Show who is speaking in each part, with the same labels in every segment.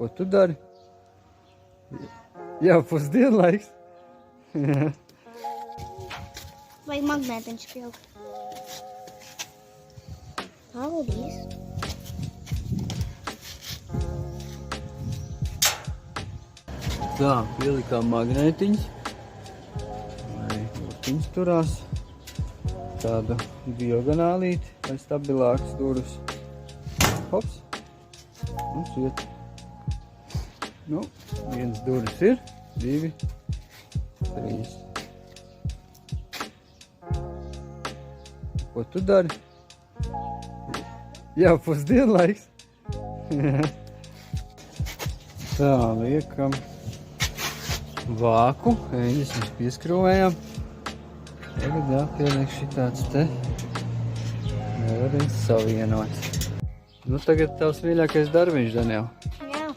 Speaker 1: Ko tu dari? Jau pusdienlaiks.
Speaker 2: Vajag magnētiņš pieaugt. Paldies.
Speaker 1: Tā, pielikām magnētiņus. Lai burtiņas turās. Tādu diagonālīti, lai stabilāks durus. Hops. Un šiet. Nu, viens durus ir, 2, 3. Ko tu dari? Jau pusdienlaiks. Tā, liekam vāku, eņģis mēs pieskrūvējām. Tagad jāpieliek šitāds te. Nevarēs savienot. Nu, tagad tavs mīļākais darbiņš, Daniel.
Speaker 2: Jā.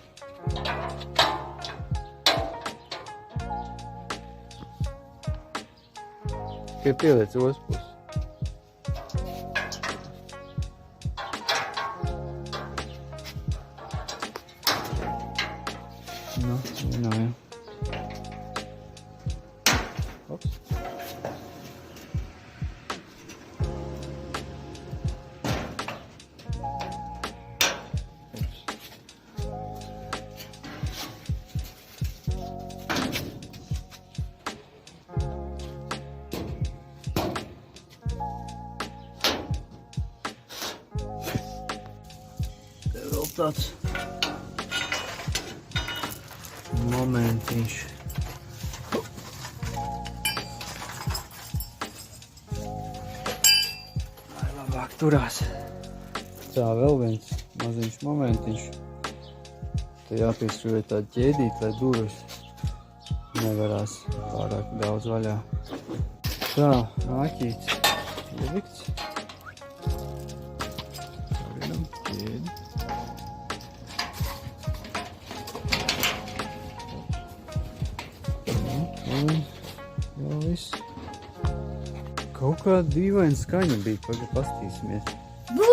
Speaker 1: Tikai pieliec otru pusi. Nu, vienojam. Ops. Tev vēl tāds momentiņš. Lai labāk turās. Tā, vēl viens maziņš momentiņš. Te jāpieskrūvē tādu ķēdīt, lai durvis nevarās pārāk daudz vaļā. Tā, āķīts ielikts. Pagaidām ķēdi. Jau viss. Kaut kā dīvaina skaņa bija, pagaid pastīsimies.
Speaker 2: Bū!